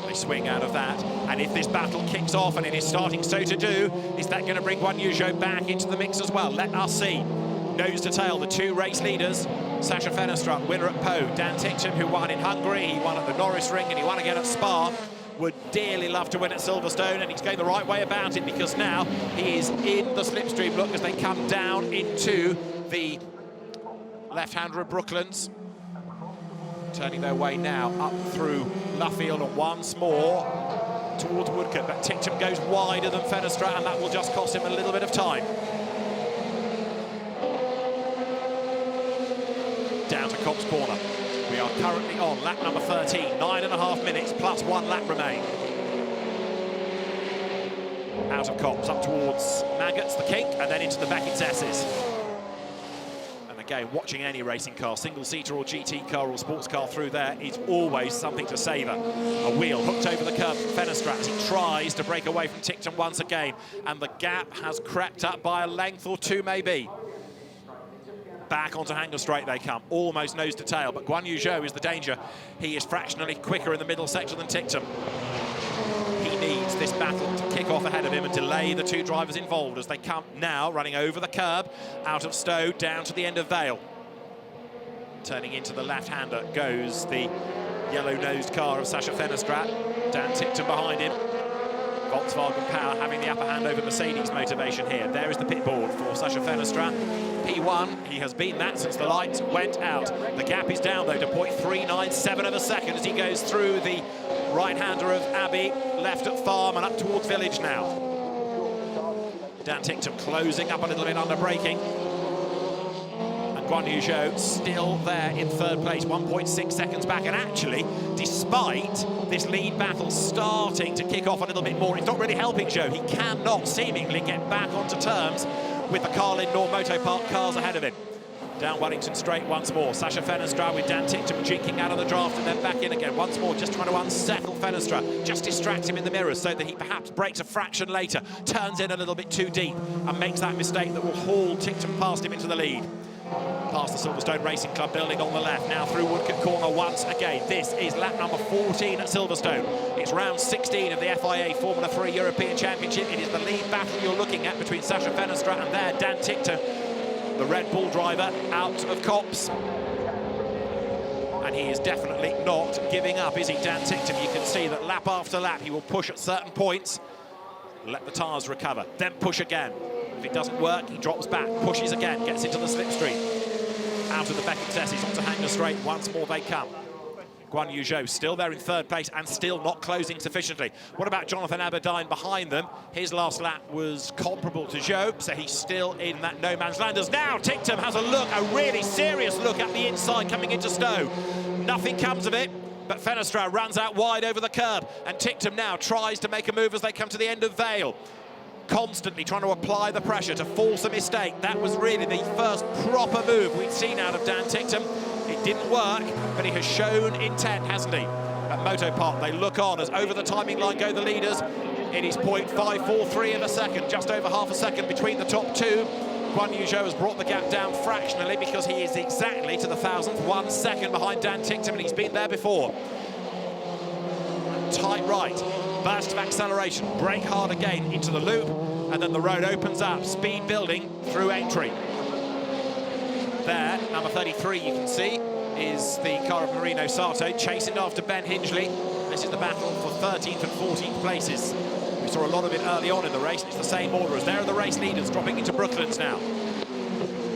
They swing out of that, and if this battle kicks off, and it is starting so to do, is that going to bring Guan Yu Zhou back into the mix as well? Let us see. Nose to tail, the 2 race leaders. Sacha Fenestra, winner at Po. Dan Ticktum, who won in Hungary, he won at the Norris Ring, and he won again at Spa. Would dearly love to win at Silverstone, and he's going the right way about it, because now he is in the slipstream. Look as they come down into the left-hander of Brooklands. Turning their way now up through Luffield and once more towards Woodcote, but Ticktum goes wider than Fenestra, and that will just cost him a little bit of time. Down to Cops Corner. We are currently on lap number 13, 9.5 minutes plus 1 lap remain. out of Copse, up towards Maggots, the kink, and then into the Beckett's S's. And again, watching any racing car, single-seater or GT car or sports car through there is always something to savour. A wheel hooked over the curb from Fenestrat as he tries to break away from Ticktum once again, and the gap has crept up by a length or two maybe. Back onto Hanger Straight they come, almost nose to tail, but Guan Yu Zhou is the danger. He is fractionally quicker in the middle section than Ticktum. He needs this battle to kick off ahead of him and delay the two drivers involved as they come now running over the curb, out of Stowe, down to the end of Vale. Turning into the left-hander goes the yellow-nosed car of Sacha Fenestrat. Dan Ticktum behind him. Volkswagen Power having the upper hand over Mercedes motivation here. There is the pit board for Sacha Fenestrat. P1, he has been that since the lights went out. The gap is down though to 0.397 of a second as he goes through the right-hander of Abbey, left at Farm and up towards Village now. Dan Ticktum closing up a little bit under braking. And Guan Yu Zhou still there in third place, 1.6 seconds back. And actually, despite this lead battle starting to kick off a little bit more, it's not really helping Zhou. He cannot seemingly get back onto terms with the Carlin nor Motopark cars ahead of him. Down Wellington Straight once more. Sacha Fenestrat with Dan Ticktum jinking out of the draft and then back in again. Once more, just trying to unsettle Fenestrat. Just distract him in the mirrors so that he perhaps breaks a fraction later, turns in a little bit too deep and makes that mistake that will haul Ticktum past him into the lead. Past the Silverstone Racing Club building on the left, now through Woodcote Corner once again. This is lap number 14 at Silverstone. It's round 16 of the FIA Formula 3 European Championship. It is the lead battle you're looking at between Sacha Fenestrat and there Dan Ticktum, the Red Bull driver, out of Copse. And he is definitely not giving up, is he, Dan Ticktum? You can see that lap after lap he will push at certain points, let the tyres recover, then push again. If it doesn't work, he drops back, pushes again, gets into the slipstream. Out of the Beckett's S's, onto Hanger Straight, once more they come. Guan Yu Zhou still there in third place and still not closing sufficiently. What about Jonathan Aberdeen behind them? His last lap was comparable to Zhou, so he's still in that no man's land. As now Ticktum has a look, a really serious look at the inside coming into Stowe. Nothing comes of it, but Fenestrat runs out wide over the curb, and Ticktum now tries to make a move as they come to the end of Vale. Constantly trying to apply the pressure to force a mistake. That was really the first proper move we'd seen out of Dan Ticktum. It didn't work, but he has shown intent, hasn't he? At Motopark, they look on as over the timing line go the leaders. It is 0.543 of a second, just over half a second between the top two. Guan Yu Zhou has brought the gap down fractionally because he is exactly to the 1,000th, 1 second behind Dan Ticktum, and he's been there before. Tight right, burst of acceleration, brake hard again into the loop, and then the road opens up, speed building through entry. There, number 33 you can see, is the car of Marino Sato, chasing after Ben Hingley. This is the battle for 13th and 14th places. We saw a lot of it early on in the race, and it's the same order as there are the race leaders dropping into Brooklands now.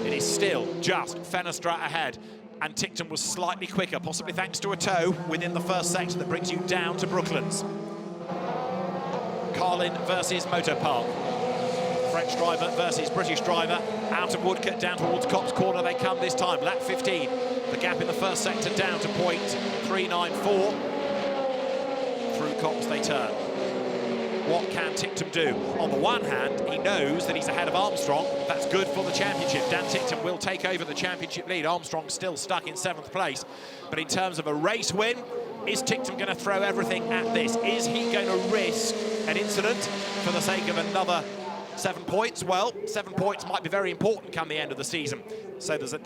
It is still just Fenestrat ahead, and Ticktum was slightly quicker, possibly thanks to a tow within the first section that brings you down to Brooklands. Carlin versus Motopark. French driver versus British driver. Out of Woodcote, down towards Copse Corner they come this time, lap 15. The gap in the first sector down to 0.394. Through Copse they turn. What can Ticktum do? On the one hand, he knows that he's ahead of Armstrong. That's good for the championship. Dan Ticktum will take over the championship lead. Armstrong's still stuck in 7th place. But in terms of a race win, is Ticktum going to throw everything at this? Is he going to risk an incident for the sake of another 7 points? Well, 7 points might be very important come the end of the season. So there's a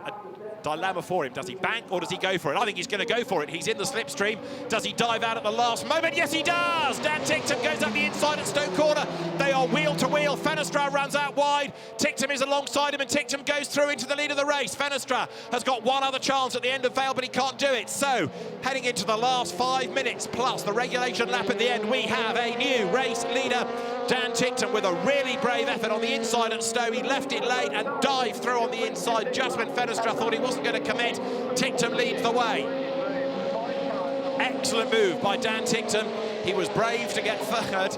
dilemma for him. Does he bank or does he go for it? I think he's going to go for it. He's in the slipstream. Does he dive out at the last moment? Yes, he does! Dan Ticktum goes up the inside at Stoke Corner. They are wheel to wheel. Fenestrat runs out wide. Ticktum is alongside him, and Ticktum goes through into the lead of the race. Fenestrat has got one other chance at the end of Vale, but he can't do it. So, heading into the last 5 minutes plus the regulation lap at the end, we have a new race leader. Dan Ticktum with a really brave effort on the inside at Stowe. He left it late and dived through on the inside just when Fenestrat thought he wasn't going to commit. Ticktum leads the way. Excellent move by Dan Ticktum. He was brave to get third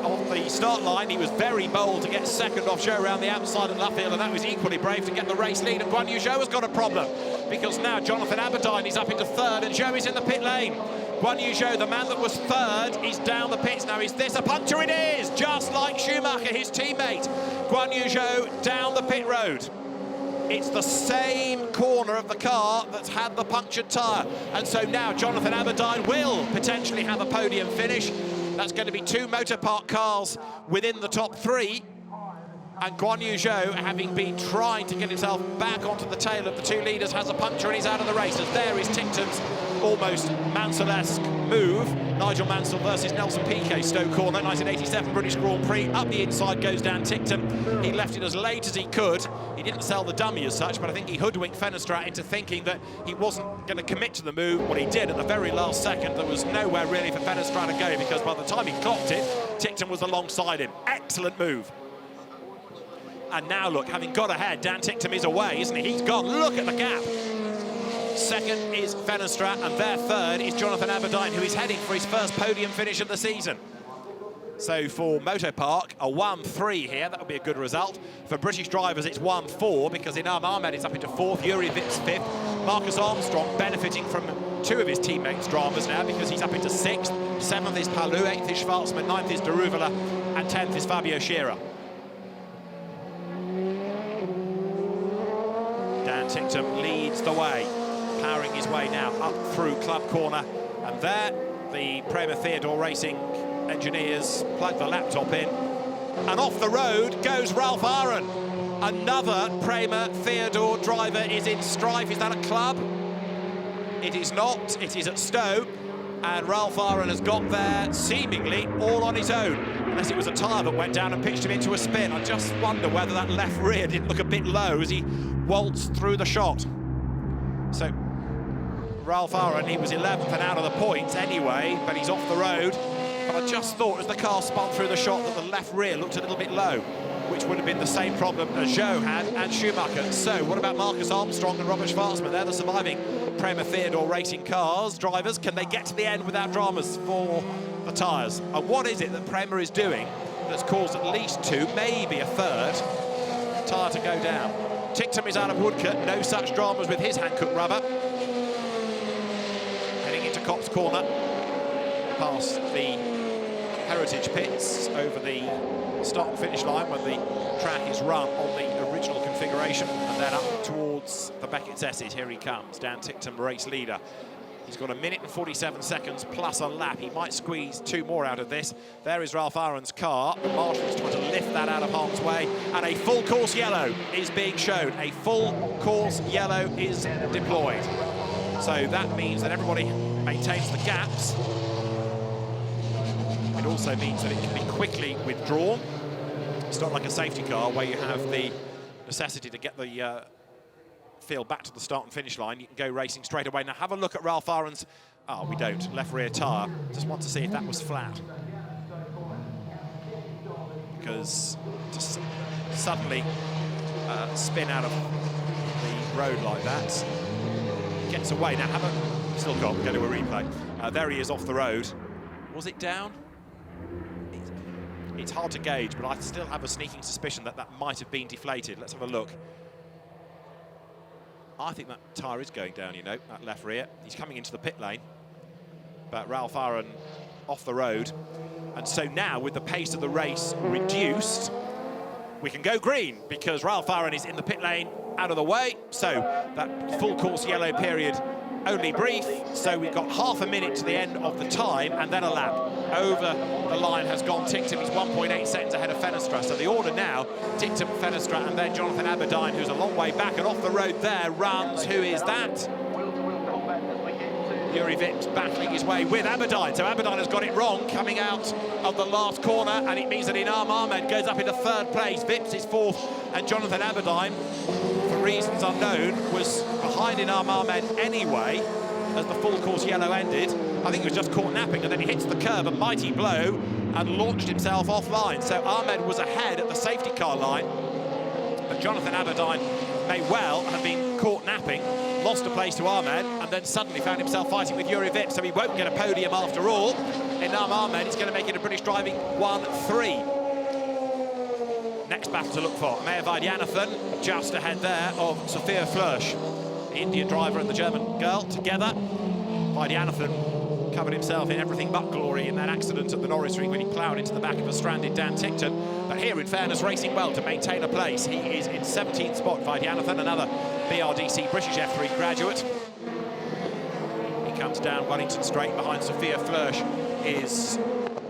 on the start line. He was very bold to get second off Zhou around the outside of Luffield, and that was equally brave to get the race lead. And Guan Yu Zhou has got a problem because now Jonathan Aberdeen is up into third and Zhou is in the pit lane. Guan Yu Zhou, the man that was third, is down the pits now. Is this a puncture? It is, just like Schumacher, his teammate. Guan Yu Zhou down the pit road. It's the same corner of the car that's had the punctured tyre. And so now Jonathan Aberdeen will potentially have a podium finish. That's going to be 2 motor park cars within the top 3. And Guan Yu Zhou, having been trying to get himself back onto the tail of the 2 leaders, has a puncture and he's out of the race. As there is Tincton's almost Mansell-esque move. Nigel Mansell versus Nelson Piquet, Stoke Corner, 1987 British Grand Prix. Up the inside goes Dan Tincton. He left it as late as he could. He didn't sell the dummy as such, but I think he hoodwinked Fenestrat into thinking that he wasn't going to commit to the move. What he did at the very last second, there was nowhere really for Fenestrat to go, because by the time he clocked it, Tincton was alongside him. Excellent move. And now look, having got ahead, Dan Tincton is away, isn't he? He's gone. Look at the gap. Second is Fenestrat, and their third is Jonathan Aberdeen, who is heading for his first podium finish of the season. So for Moto Park, a 1-3 here. That would be a good result. For British drivers, it's 1-4, because Inam Ahmed is up into 4th, Yuri Vips 5th. Marcus Armstrong benefiting from 2 of his teammates' dramas now, because he's up into 6th. 7th is Palou, 8th is Schwarzman, 9th is Daruvala, and 10th is Fabio Scherer. Dan Tincton leads the way, powering his way now up through Club Corner. And there, the Prema Theodore Racing engineers plug the laptop in. And off the road goes Ralph Aaron. Another Prema Theodore driver is in strife. Is that a club? It is not. It is at Stowe. And Ralph Aaron has got there seemingly all on his own, unless it was a tyre that went down and pitched him into a spin. I just wonder whether that left rear didn't look a bit low as he waltzed through the shot. So Ralph Aaron, he was 11th and out of the points anyway, but he's off the road. But I just thought as the car spun through the shot that the left rear looked a little bit low, which would have been the same problem as Zhou had and Schumacher. So what about Marcus Armstrong and Robert Schwarzman? They're the surviving Prema Theodore Racing cars drivers. Can they get to the end without dramas for the tyres? And what is it that Prema is doing that's caused at least 2, maybe a 3rd tyre to go down? Tincton is out of Woodcote, no such dramas with his Hankook rubber. Heading into Copse Corner, past the Heritage pits, over the start and finish line when the track is run on the original configuration, and then up towards the Beckett's S's. Here he comes, Dan Tincton, race leader. He's got 1 minute and 47 seconds plus a lap. He might squeeze 2 more out of this. There is Ralph Aaron's car. The marshal's trying to lift that out of harm's way, and a full course yellow is being shown. A full course yellow is deployed. So that means that everybody maintains the gaps. It also means that it can be quickly withdrawn. It's not like a safety car where you have the necessity to get the field back to the start and finish line. You can go racing straight away. Now have a look at Ralph Aaron's, oh, we don't, left rear tyre. Just want to see if that was flat. Because to suddenly spin out of the road like that, gets away. Now have a, still got, go to a replay. There he is off the road. Was it down? It's hard to gauge, but I still have a sneaking suspicion that that might have been deflated. Let's have a look. I think that tyre is going down, you know, that left rear. He's coming into the pit lane, but Ralph Aaron off the road. And so now, with the pace of the race reduced, we can go green, because Ralph Aaron is in the pit lane, out of the way. So that full course yellow period only brief, so we've got half a minute to the end of the time, and then a lap. Over the line has gone Tincton. He's 1.8 seconds ahead of Fenestrat. So the order now, Tincton, Fenestrat, and then Jonathan Aberdeen, who's a long way back, and off the road there runs, who is that? Yuri Vips battling his way with Aberdeen. So Aberdeen has got it wrong coming out of the last corner, and it means that Inam Ahmed goes up into 3rd place. Vips is 4th, and Jonathan Aberdeen, for reasons unknown, was behind Inam Ahmed anyway as the full course yellow ended. I think he was just caught napping, and then he hits the curb, a mighty blow, and launched himself offline. So Ahmed was ahead at the safety car line, but Jonathan Aberdeen may well have been caught napping, lost a place to Ahmed, and then suddenly found himself fighting with Yuri Vips, so he won't get a podium after all. Inam Ahmed is going to make it a British driving 1-3. Next battle to look for, Maya Vaidyanathan, just ahead there of Sophia Flörsch. The Indian driver and the German girl together. Vaidyanathan covered himself in everything but glory in that accident at the Norris Ring when he ploughed into the back of a stranded Dan Tickton. But here, in fairness, racing well to maintain a place. He is in 17th spot. Vaidyanathan, another BRDC British F3 graduate. He comes down Wellington Straight. Behind Sophia Flörsch is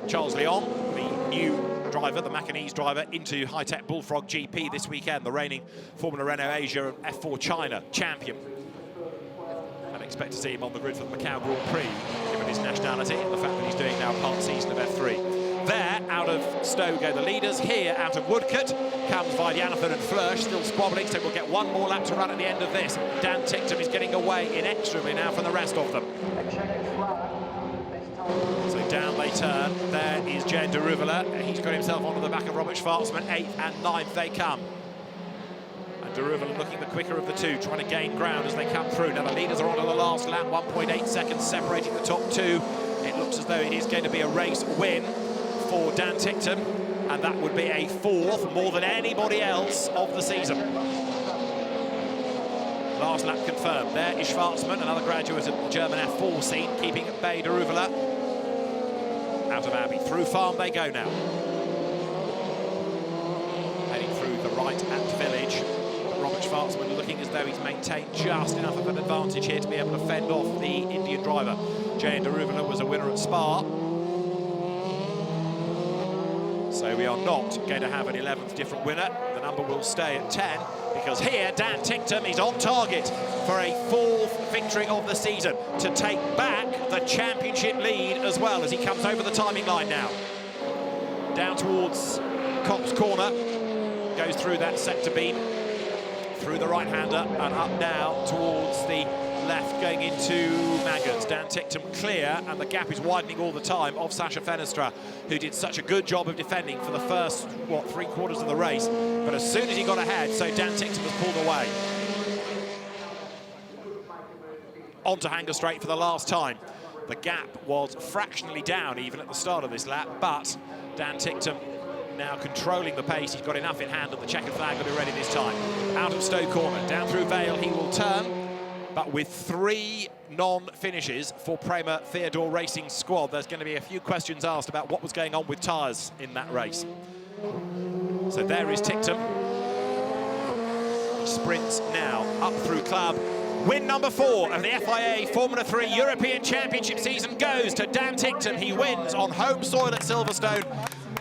Charles Leong, the new driver, the Macanese driver, into high-tech Bullfrog GP this weekend, the reigning Formula Renault Asia and F4 China champion. I'd expect to see him on the grid for the Macau Grand Prix, given his nationality and the fact that he's doing now part season of F3. There, out of Stowe go the leaders. Here, out of Woodcote, comes Vaidyanathan and Flörsch, still squabbling, so we'll get one more lap to run at the end of this. Dan Tickton is getting away inexorably now from the rest of them. So down they turn. There is Jane de Ruvela. He's got himself onto the back of Robert Schwarzman. 8th and 9th they come. And de Ruvela looking the quicker of the two, trying to gain ground as they come through. Now the leaders are onto the last lap, 1.8 seconds separating the top two. It looks as though it is going to be a race win for Dan Tickton, and that would be a 4th, more than anybody else of the season. Last lap confirmed. There is Schwarzman, another graduate of the German F4 scene, keeping at bay de Ruvela. Out of Abbey. Through Farm they go now. Heading through the right at Village. Robert Schwarzman looking as though he's maintained just enough of an advantage here to be able to fend off the Indian driver. Jane de Ruvela was a winner at Spa. So we are not going to have an 11th different winner. The number will stay at 10, because here Dan Tickton is on target for a 4th victory of the season, to take back the championship lead as well, as he comes over the timing line now. Down towards Copse Corner, goes through that sector beam, through the right-hander, and up now towards the left, going into Maggars. Dan Tickton clear, and the gap is widening all the time of Sacha Fenestra, who did such a good job of defending for the first, what, 3/4 of the race. But as soon as he got ahead, so Dan Tickton was pulled away. Onto Hanger Straight for the last time. The gap was fractionally down even at the start of this lap, but Dan Tickton now controlling the pace. He's got enough in hand, and the checkered flag will be ready this time. Out of Stowe Corner, down through Vale he will turn, but with 3 non-finishes for Prema Theodore Racing squad, there's going to be a few questions asked about what was going on with tyres in that race. So there is Tickton. He sprints now up through Club. Win number 4 of the FIA Formula 3 European Championship season goes to Dan Tickton. He wins on home soil at Silverstone.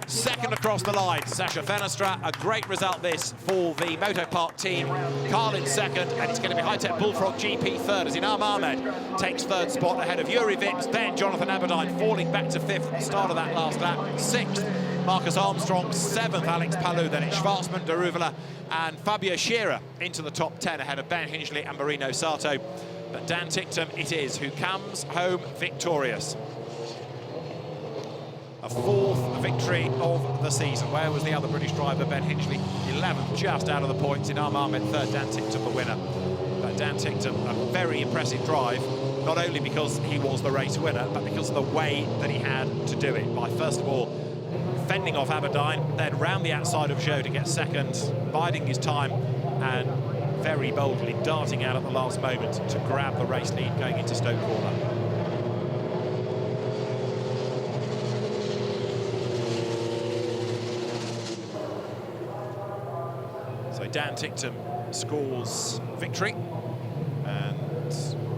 2nd across the line, Sacha Fenestra. A great result this for the Motopark team. Carlin 2nd, and it's going to be high-tech Bullfrog GP 3rd, as Inam Ahmed takes 3rd spot ahead of Yuri Vips. Then Jonathan Aberdine falling back to 5th at the start of that last lap. 6th, Marcus Armstrong. 7th, Alex Palou. Then it's Schwarzman, de Ruvela, and Fabio Scherer into the top 10 ahead of Ben Hinchley and Marino Sato. But Dan Tickton it is who comes home victorious. A 4th victory of the season. Where was the other British driver? Ben Hinchley, 11th, just out of the points. Inam Ahmed 3rd, Dan Tickton the winner. But Dan Tickton, a very impressive drive, not only because he was the race winner, but because of the way that he had to do it. By first of all, fending off Aberdine, then round the outside of Zhou to get 2nd, biding his time, and very boldly darting out at the last moment to grab the race lead going into Stowe Corner. So Dan Tickton scores victory and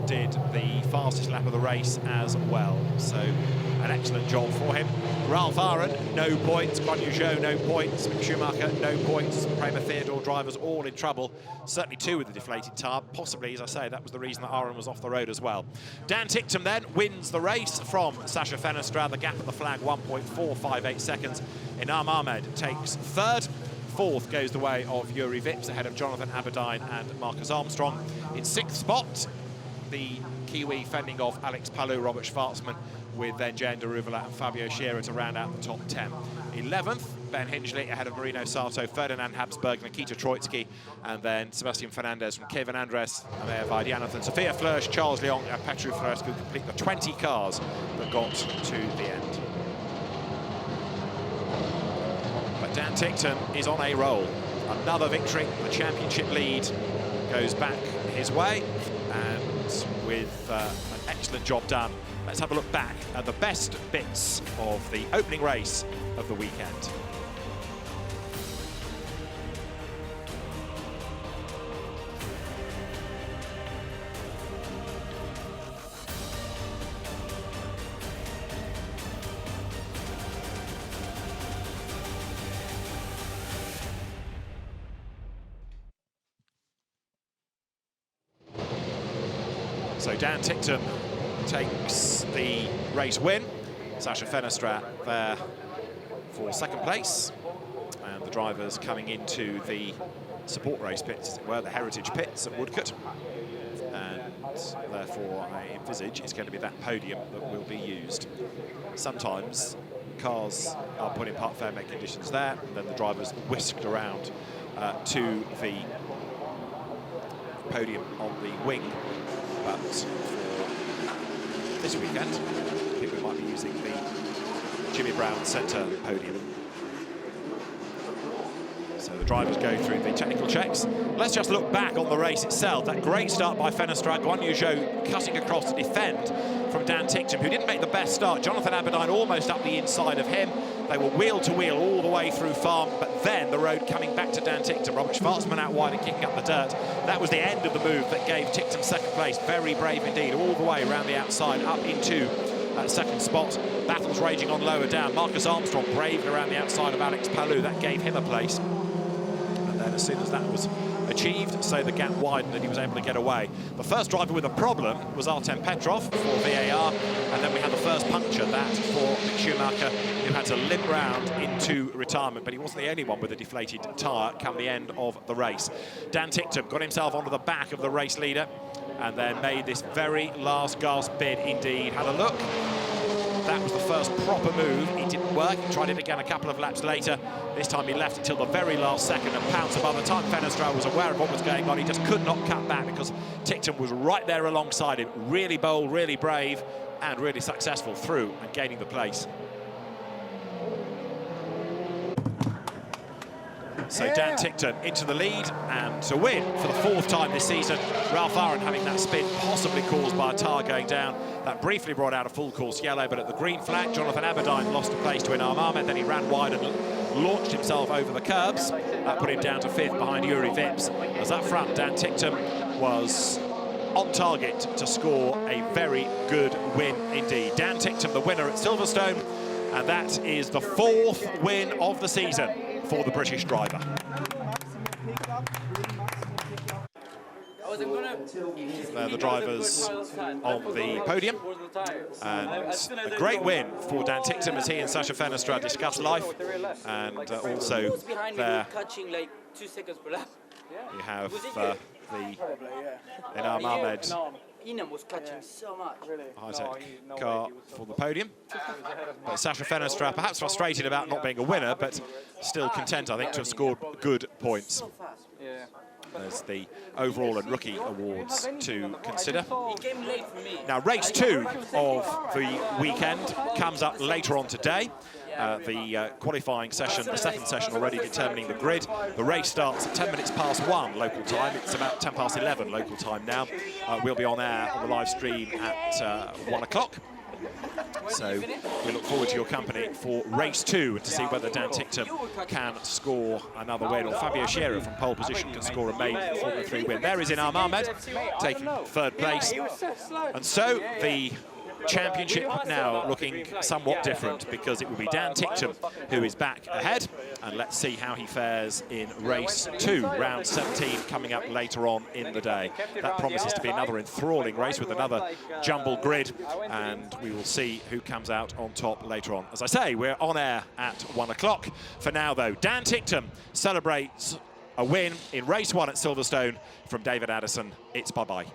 did the fastest lap of the race as well. So an excellent job for him. Ralph Aaron, no points. Guan Yu Zhou, no points. Mick Schumacher, no points. Prema Theodore drivers all in trouble. Certainly 2 with the deflated tyre. Possibly, as I say, that was the reason that Aaron was off the road as well. Dan Tickton then wins the race from Sacha Fenestra. The gap at the flag, 1.458 seconds. Inam Ahmed takes 3rd. 4th goes the way of Yuri Vips ahead of Jonathan Aberdine and Marcus Armstrong. In 6th spot, the Kiwi fending off Alex Palou, Robert Schwarzman, with then Jane de Ruvela and Fabio Scherer to round out the top 10. 11th, Ben Hinchley ahead of Marino Sato, Ferdinand Habsburg, Nikita Troitsky, and then Sebastian Fernandez from Kevin Andres, Amaya Vaidyanathan, Sophia Flörsch, Charles Leong and Petru Florescu complete the 20 cars that got to the end. But Dan Tickton is on a roll. Another victory, the championship lead goes back his way, and with an excellent job done let's have a look back at the best bits of the opening race of the weekend. So Dan Ticktum takes the race win. Sasha Fenestrat there for second place. And the drivers coming into the support race pits, as it were, the heritage pits at Woodcote. And therefore, I envisage it's going to be that podium that will be used. Sometimes cars are put in part fair make conditions there, and then the drivers whisked around to the podium on the wing. But for this weekend, I think we might be using the Jimmy Brown centre podium. So the drivers go through the technical checks. Let's just look back on the race itself. That great start by Fenestrat, Guan Yu Zhou cutting across to defend from Dan Ticktum, who didn't make the best start. Jonathan Aberdeen almost up the inside of him. They were wheel to wheel all the way through Farm, but then the road coming back to Dan Ticktum. Robert Schwarzman out wide and kicking up the dirt. That was the end of the move that gave Ticktum second place. Very brave indeed, all the way around the outside, up into that second spot. Battles raging on lower down. Marcus Armstrong braved around the outside of Alex Palou. That gave him a place. And then as soon as that was achieved, so the gap widened and he was able to get away. The first driver with a problem was Artem Petrov for VAR, and then we had the first puncture, that for Mick Schumacher, who had to limp round into retirement, but he wasn't the only one with a deflated tyre come the end of the race. Dan Ticktum got himself onto the back of the race leader and then made this very last gasp bid indeed. Had a look. That was the first proper move. It didn't work. He tried it again a couple of laps later. This time he left until the very last second and pounced. By the time Fenestrat was aware of what was going on, he just could not cut back because Ticktum was right there alongside him. Really bold, really brave, and really successful through and gaining the place. So Dan Ticktum into the lead and to win for the fourth time this season. Ralph Aaron having that spin possibly caused by a tyre going down. That briefly brought out a full course yellow, but at the green flag, Jonathan Aberdeen lost a place to Inam Ahmed. Then he ran wide and launched himself over the curbs. That put him down to fifth behind Yuri Vips. As up front, Dan Ticktum was on target to score a very good win indeed. Dan Ticktum, the winner at Silverstone, and that is the fourth win of the season for the British driver. They're the drivers on the podium, and a great win for Dan Ticktum as he and Sasha Fenestrat discuss life, and also there you have the Inam Ahmed was catching so much. high-tech car for the podium. But Sasha Fenestrat perhaps frustrated about not being a winner, but still content, I think, to have scored good points. There's the overall and rookie awards to consider. Now, race 2 of the weekend comes up later on today. The qualifying session, the second session already determining the grid. The race starts at 10 minutes past 1 local time. It's about 10 past 11 local time now. We'll be on air on the live stream at 1 o'clock. So we look forward to your company for race 2 to see whether Dan Ticktum can score another win, or Fabio Scherer from pole position can score a maiden Formula 3 win. There is Inam Ahmed taking third place. And so the championship now looking somewhat different, because it will be Dan Ticktum who is back ahead, and let's see how he fares in race 2, round 17, coming up later on in the day. That promises to be another enthralling race with another jumble grid, and we will see who comes out on top later on. As I say, we're on air at 1 o'clock. For now though, Dan Ticktum celebrates a win in race 1 at Silverstone. From David Addison, it's bye-bye.